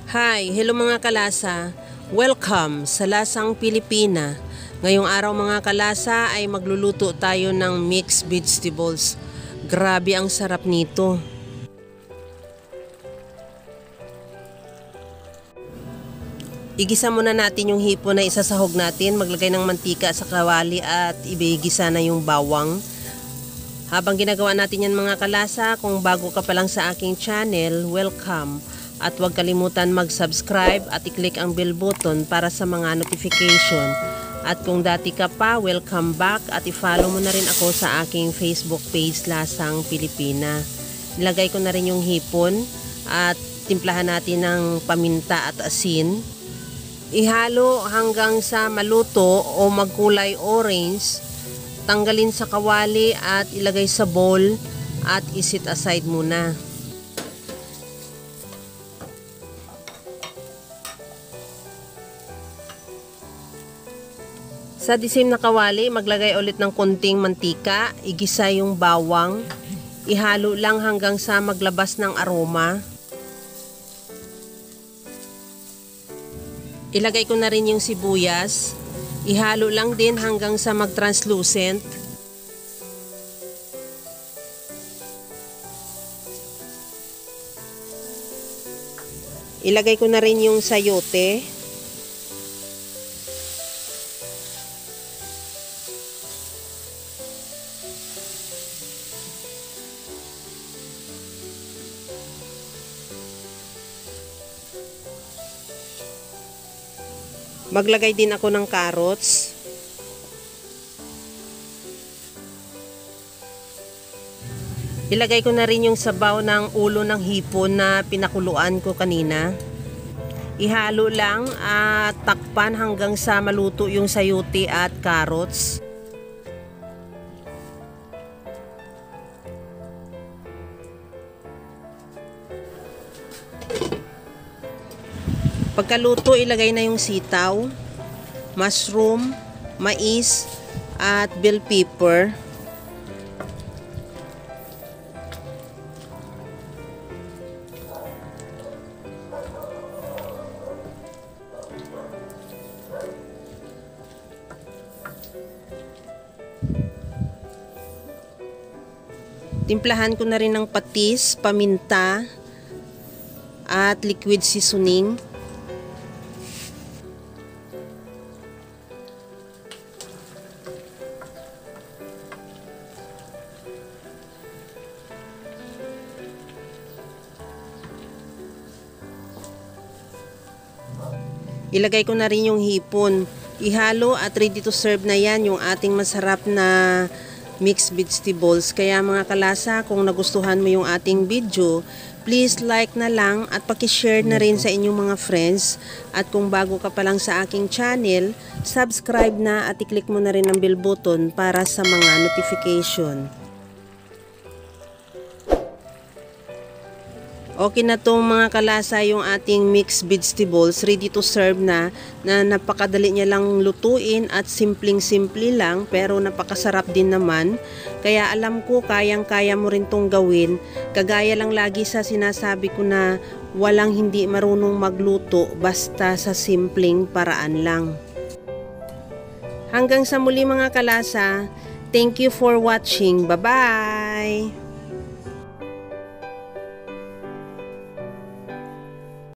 Hi, hello mga kalasa. Welcome sa Lasang Pilipina. Ngayong araw mga kalasa ay magluluto tayo ng mixed vegetables. Grabe ang sarap nito. Igisa muna natin yung hipon na isasahog natin. Maglagay ng mantika sa kawali at ibigisa na yung bawang. Habang ginagawa natin yan mga kalasa, kung bago ka pa lang sa aking channel, welcome. At huwag kalimutan mag-subscribe at i-click ang bell button para sa mga notification. At kung dati ka pa, welcome back at i-follow mo na rin ako sa aking Facebook page Lasang Pilipina. Nilagay ko na rin yung hipon at timplahan natin ng paminta at asin. Ihalo hanggang sa maluto o magkulay orange. Tanggalin sa kawali at ilagay sa bowl at isit aside muna. Sa disim na kawali, maglagay ulit ng konting mantika, igisa yung bawang, ihalo lang hanggang sa maglabas ng aroma. Ilagay ko na rin yung sibuyas. Ihalo lang din hanggang sa mag-translucent. Ilagay ko na rin yung sayote. Maglagay din ako ng carrots. Ilagay ko na rin yung sabaw ng ulo ng hipon na pinakuluan ko kanina. Ihalo lang at takpan hanggang sa maluto yung sayote at carrots. Pagkaluto, ilagay na yung sitaw, mushroom, mais, at bell pepper. Timplahan ko na rin ng patis, paminta, at liquid seasoning. Ilagay ko na rin yung hipon. Ihalo at ready to serve na yan yung ating masarap na mixed vegetables. Kaya mga kalasa, kung nagustuhan mo yung ating video, please like na lang at pakishare na rin sa inyong mga friends. At kung bago ka pa lang sa aking channel, subscribe na at i-click mo na rin ang bell button para sa mga notification. Okay na tong mga kalasa yung ating mixed vegetables, ready to serve na napakadali niya lang lutuin at simpleng-simple lang pero napakasarap din naman. Kaya alam ko kayang-kaya mo rin tong gawin. Kagaya lang lagi sa sinasabi ko na walang hindi marunong magluto basta sa simpleng paraan lang. Hanggang sa muli mga kalasa, thank you for watching. Bye-bye!